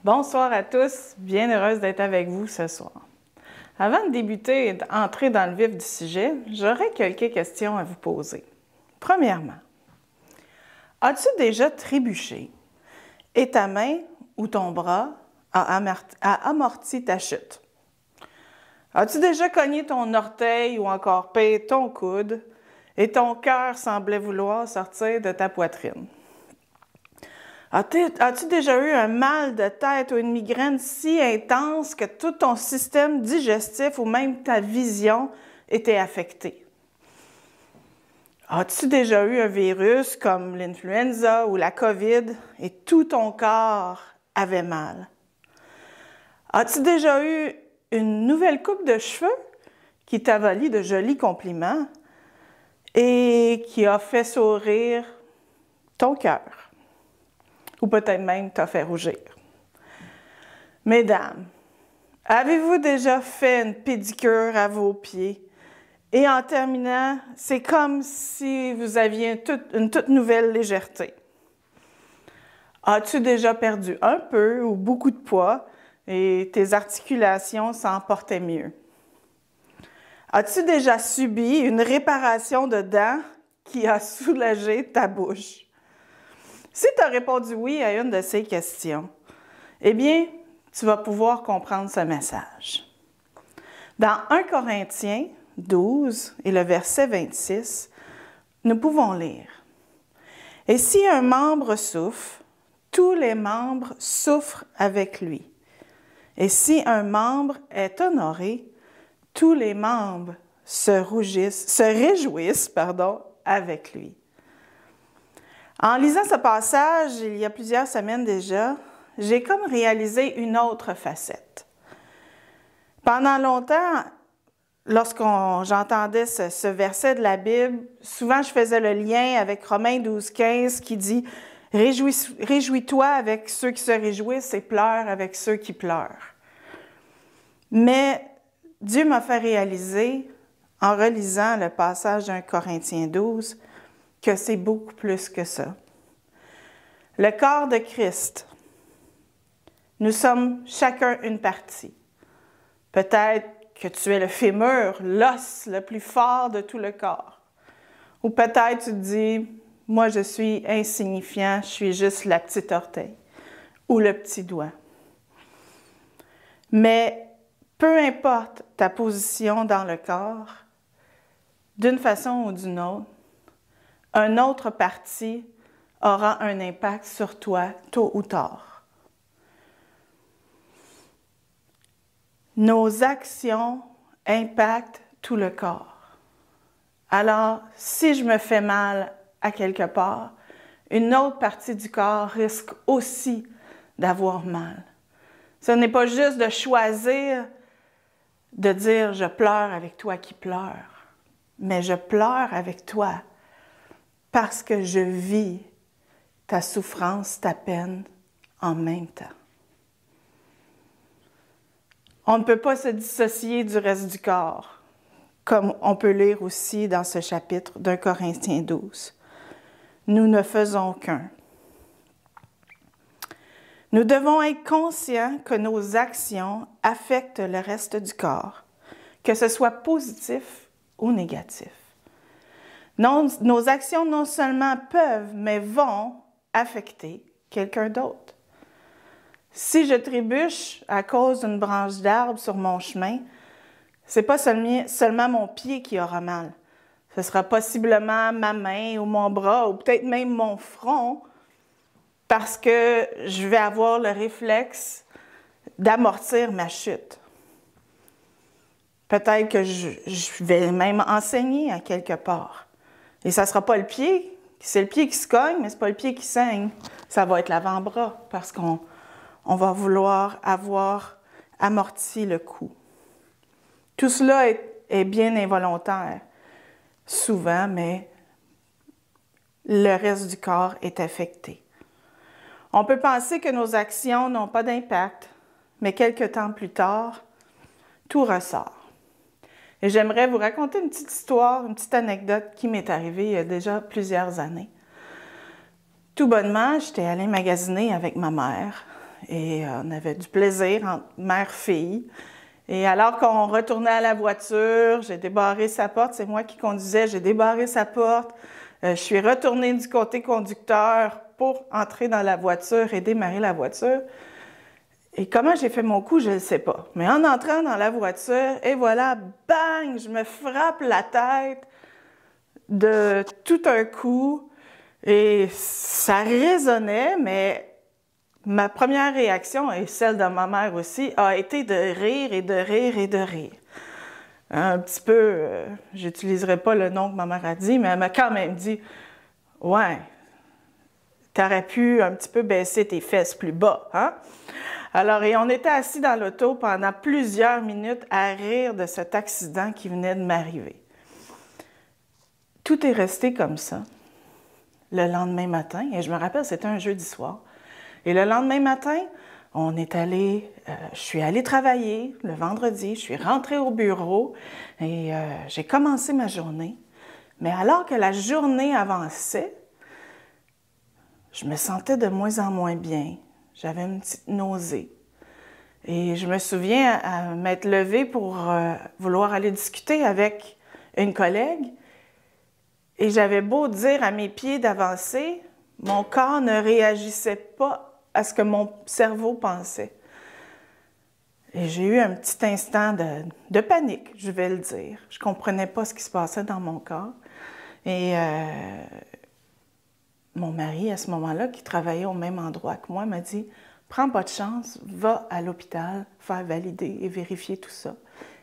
Bonsoir à tous, bien heureuse d'être avec vous ce soir. Avant de débuter et d'entrer dans le vif du sujet, j'aurais quelques questions à vous poser. Premièrement, as-tu déjà trébuché et ta main ou ton bras a amorti ta chute? As-tu déjà cogné ton orteil ou encore payé ton coude et ton cœur semblait vouloir sortir de ta poitrine? As-tu déjà eu un mal de tête ou une migraine si intense que tout ton système digestif ou même ta vision était affecté? As-tu déjà eu un virus comme l'influenza ou la COVID et tout ton corps avait mal? As-tu déjà eu une nouvelle coupe de cheveux qui t'a valu de jolis compliments et qui a fait sourire ton cœur? Ou peut-être même t'a fait rougir. Mesdames, avez-vous déjà fait une pédicure à vos pieds? Et en terminant, c'est comme si vous aviez une toute nouvelle légèreté. As-tu déjà perdu un peu ou beaucoup de poids et tes articulations s'en portaient mieux? As-tu déjà subi une réparation de dents qui a soulagé ta bouche? Si tu as répondu oui à une de ces questions, eh bien, tu vas pouvoir comprendre ce message. Dans 1 Corinthiens 12 et le verset 26, nous pouvons lire « Et si un membre souffre, tous les membres souffrent avec lui. Et si un membre est honoré, tous les membres se réjouissent avec lui. » En lisant ce passage, il y a plusieurs semaines déjà, j'ai comme réalisé une autre facette. Pendant longtemps, j'entendais ce verset de la Bible, souvent je faisais le lien avec Romains 12,15 qui dit « Réjouis-toi avec ceux qui se réjouissent et pleure avec ceux qui pleurent. » Mais Dieu m'a fait réaliser, en relisant le passage d'un Corinthiens 12, que c'est beaucoup plus que ça. Le corps de Christ, nous sommes chacun une partie. Peut-être que tu es le fémur, l'os le plus fort de tout le corps. Ou peut-être tu te dis, moi je suis insignifiant, je suis juste la petite orteil ou le petit doigt. Mais peu importe ta position dans le corps, d'une façon ou d'une autre, un autre parti aura un impact sur toi tôt ou tard. Nos actions impactent tout le corps. Alors, si je me fais mal à quelque part, une autre partie du corps risque aussi d'avoir mal. Ce n'est pas juste de choisir de dire « je pleure avec toi qui pleure », mais je pleure avec toi parce que je vis ta souffrance, ta peine en même temps. On ne peut pas se dissocier du reste du corps, comme on peut lire aussi dans ce chapitre d'un Corinthiens 12. Nous ne faisons qu'un. Nous devons être conscients que nos actions affectent le reste du corps, que ce soit positif ou négatif. Nos actions non seulement peuvent, mais vont affecter quelqu'un d'autre. Si je trébuche à cause d'une branche d'arbre sur mon chemin, ce n'est pas seulement mon pied qui aura mal. Ce sera possiblement ma main ou mon bras ou peut-être même mon front parce que je vais avoir le réflexe d'amortir ma chute. Peut-être que je vais même enseigner à quelque part. Et ça ne sera pas le pied, c'est le pied qui se cogne, mais ce n'est pas le pied qui saigne. Ça va être l'avant-bras parce qu'on va vouloir avoir amorti le coup. Tout cela est bien involontaire, souvent, mais le reste du corps est affecté. On peut penser que nos actions n'ont pas d'impact, mais quelque temps plus tard, tout ressort. Et j'aimerais vous raconter une petite histoire, une petite anecdote qui m'est arrivée il y a déjà plusieurs années. Tout bonnement, j'étais allée magasiner avec ma mère et on avait du plaisir entre mère-fille. Et alors qu'on retournait à la voiture, j'ai débarré sa porte, c'est moi qui conduisais, j'ai débarré sa porte, je suis retournée du côté conducteur pour entrer dans la voiture et démarrer la voiture. Et comment j'ai fait mon coup, je ne sais pas. Mais en entrant dans la voiture, et voilà, bang, je me frappe la tête de tout un coup. Et ça résonnait, mais ma première réaction, et celle de ma mère aussi, a été de rire et de rire et de rire. Un petit peu, j'utiliserai pas le nom que ma mère a dit, mais elle m'a quand même dit « Ouais, t'aurais pu un petit peu baisser tes fesses plus bas, hein? » Alors, et on était assis dans l'auto pendant plusieurs minutes à rire de cet accident qui venait de m'arriver. Tout est resté comme ça le lendemain matin, et je me rappelle, c'était un jeudi soir. Et le lendemain matin, je suis allée travailler le vendredi, je suis rentrée au bureau et j'ai commencé ma journée. Mais alors que la journée avançait, je me sentais de moins en moins bien. J'avais une petite nausée. Et je me souviens à m'être levée pour vouloir aller discuter avec une collègue. Et j'avais beau dire à mes pieds d'avancer, mon corps ne réagissait pas à ce que mon cerveau pensait. Et j'ai eu un petit instant de panique, je vais le dire. Je ne comprenais pas ce qui se passait dans mon corps. Et mon mari, à ce moment-là, qui travaillait au même endroit que moi, m'a dit « Prends pas de chance, va à l'hôpital faire valider et vérifier tout ça. »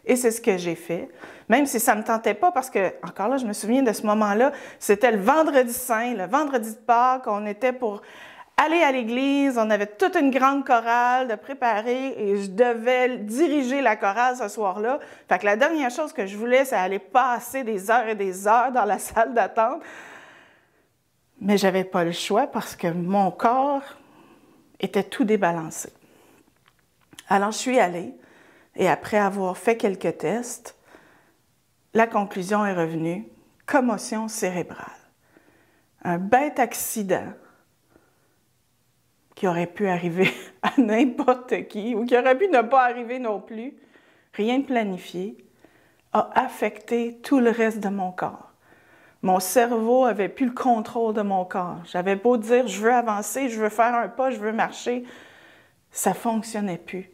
Et c'est ce que j'ai fait, même si ça ne me tentait pas, parce que, encore là, je me souviens de ce moment-là, c'était le vendredi saint, le vendredi de Pâques, on était pour aller à l'église, on avait toute une grande chorale de préparer et je devais diriger la chorale ce soir-là. Fait que la dernière chose que je voulais, c'est aller passer des heures et des heures dans la salle d'attente. Mais je n'avais pas le choix parce que mon corps était tout débalancé. Alors, je suis allée et après avoir fait quelques tests, la conclusion est revenue, commotion cérébrale. Un bête accident qui aurait pu arriver à n'importe qui ou qui aurait pu ne pas arriver non plus, rien de planifié, a affecté tout le reste de mon corps. Mon cerveau avait plus le contrôle de mon corps. J'avais beau dire « je veux avancer, je veux faire un pas, je veux marcher », ça ne fonctionnait plus.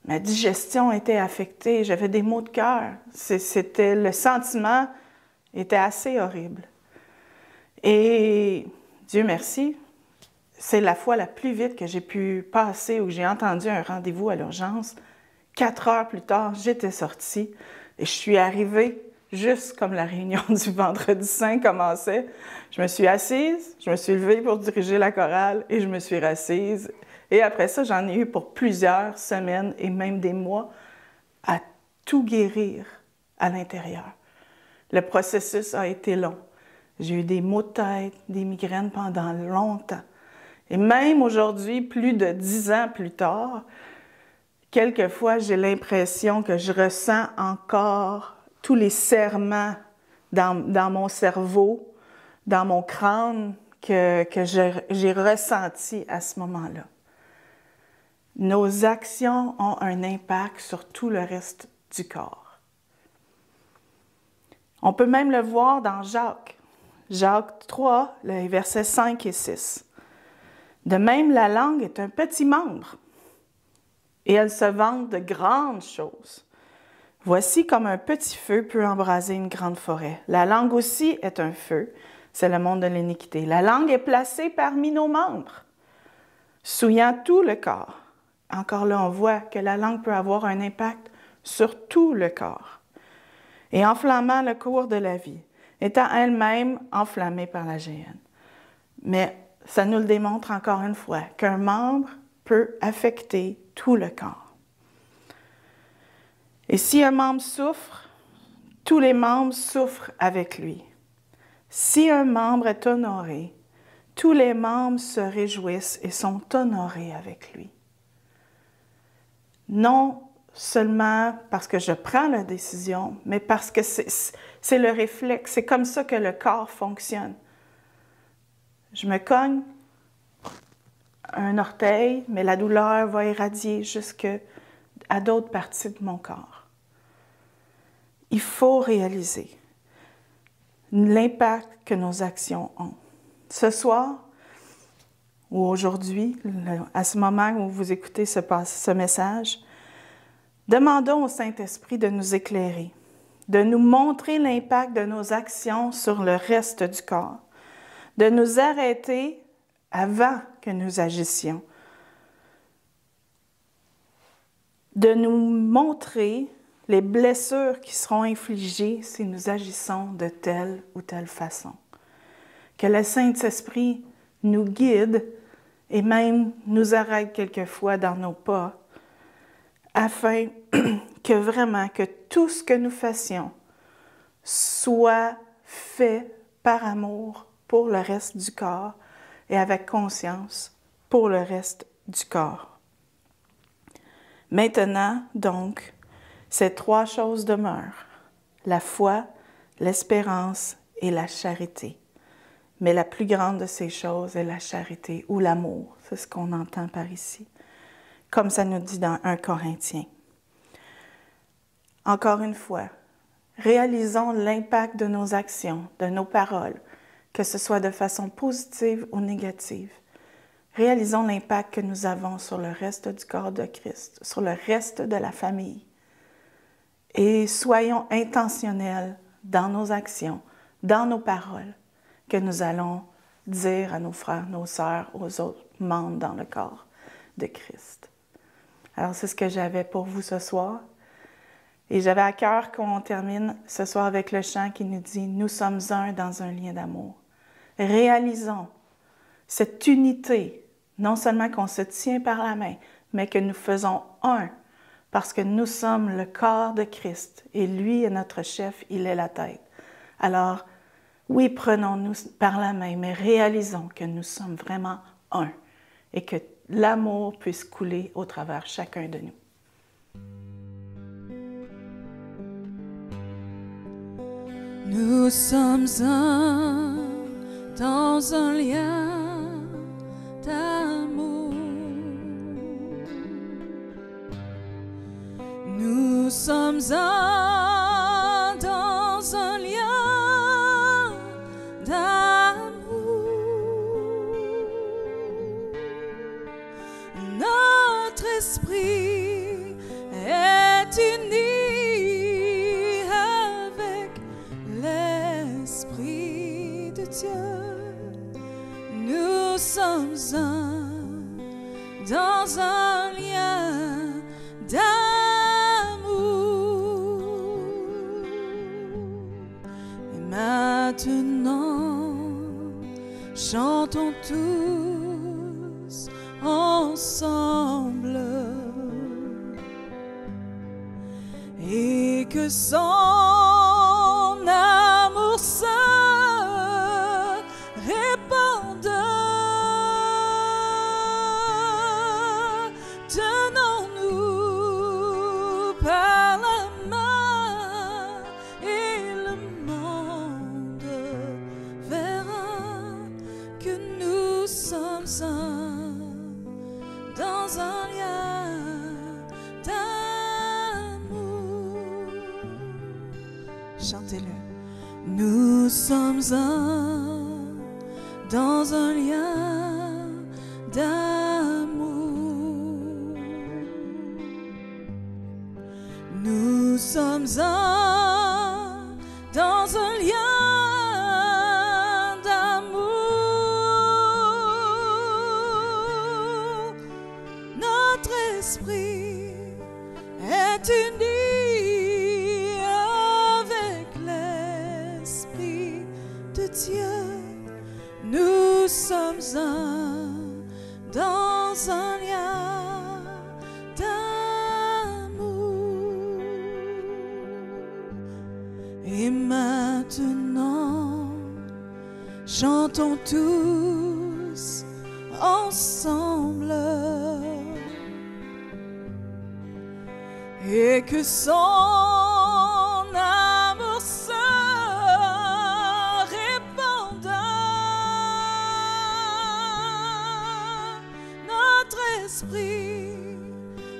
Ma digestion était affectée, j'avais des maux de cœur. Le sentiment était assez horrible. Et Dieu merci, c'est la fois la plus vite que j'ai pu passer où j'ai entendu un rendez-vous à l'urgence. 4 heures plus tard, j'étais sortie et je suis arrivée juste comme la réunion du Vendredi saint commençait. Je me suis assise, je me suis levée pour diriger la chorale et je me suis rassise. Et après ça, j'en ai eu pour plusieurs semaines et même des mois à tout guérir à l'intérieur. Le processus a été long. J'ai eu des maux de tête, des migraines pendant longtemps. Et même aujourd'hui, plus de 10 ans plus tard, quelquefois, j'ai l'impression que je ressens encore tous les serrements dans mon cerveau, dans mon crâne, que j'ai ressenti à ce moment-là. Nos actions ont un impact sur tout le reste du corps. On peut même le voir dans Jacques. Jacques 3, les versets 5 et 6. De même, la langue est un petit membre, et elle se vante de grandes choses. Voici comme un petit feu peut embraser une grande forêt. La langue aussi est un feu, c'est le monde de l'iniquité. La langue est placée parmi nos membres, souillant tout le corps. Encore là, on voit que la langue peut avoir un impact sur tout le corps. Et enflammant le cours de la vie, étant elle-même enflammée par la géhenne. Mais ça nous le démontre encore une fois, qu'un membre peut affecter tout le corps. Et si un membre souffre, tous les membres souffrent avec lui. Si un membre est honoré, tous les membres se réjouissent et sont honorés avec lui. Non seulement parce que je prends la décision, mais parce que c'est le réflexe, c'est comme ça que le corps fonctionne. Je me cogne un orteil, mais la douleur va irradier jusqu'à d'autres parties de mon corps. Il faut réaliser l'impact que nos actions ont. Ce soir ou aujourd'hui, à ce moment où vous écoutez ce message, demandons au Saint-Esprit de nous éclairer, de nous montrer l'impact de nos actions sur le reste du corps, de nous arrêter avant que nous agissions, de nous montrer les blessures qui seront infligées si nous agissons de telle ou telle façon. Que le Saint-Esprit nous guide et même nous arrête quelquefois dans nos pas, afin que vraiment que tout ce que nous fassions soit fait par amour pour le reste du corps et avec conscience pour le reste du corps. Maintenant, donc, ces trois choses demeurent: la foi, l'espérance et la charité. Mais la plus grande de ces choses est la charité ou l'amour. C'est ce qu'on entend par ici, comme ça nous dit dans 1 Corinthiens. Encore une fois, réalisons l'impact de nos actions, de nos paroles, que ce soit de façon positive ou négative. Réalisons l'impact que nous avons sur le reste du corps de Christ, sur le reste de la famille. Et soyons intentionnels dans nos actions, dans nos paroles, que nous allons dire à nos frères, nos sœurs, aux autres membres dans le corps de Christ. Alors, c'est ce que j'avais pour vous ce soir. Et j'avais à cœur qu'on termine ce soir avec le chant qui nous dit « Nous sommes un dans un lien d'amour ». Réalisons cette unité, non seulement qu'on se tient par la main, mais que nous faisons un, parce que nous sommes le corps de Christ et lui est notre chef, il est la tête. Alors, oui, prenons-nous par la main, mais réalisons que nous sommes vraiment un et que l'amour puisse couler au travers chacun de nous. Nous sommes un dans un lien d'amour. Nous sommes un dans un lien d'amour. Notre esprit est uni avec l'Esprit de Dieu. Nous sommes un dans un lien d'amour. Et maintenant, chantons tous ensemble. Et que son amour se répande. Tenons-nous par la main et le monde verra que nous sommes un dans un lien d'amour. Chantez-le. Nous sommes un dans un lien d'amour. Nous sommes un dans un lien d'amour. Notre esprit est uni avec l'Esprit de Dieu. Nous sommes un dans un lien d'amour. Et maintenant, chantons tous ensemble. Et que son amour se répande. esprit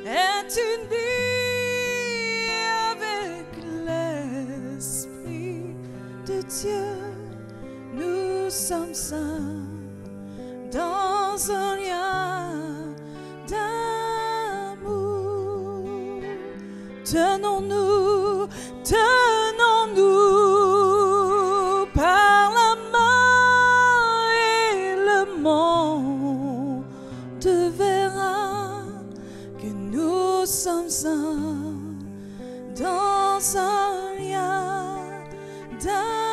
est uni avec l'esprit de Dieu. Nous sommes saints dans un lien d'amour. Tenons-nous par la main et le monde verra que nous sommes saints dans un lien d'amour.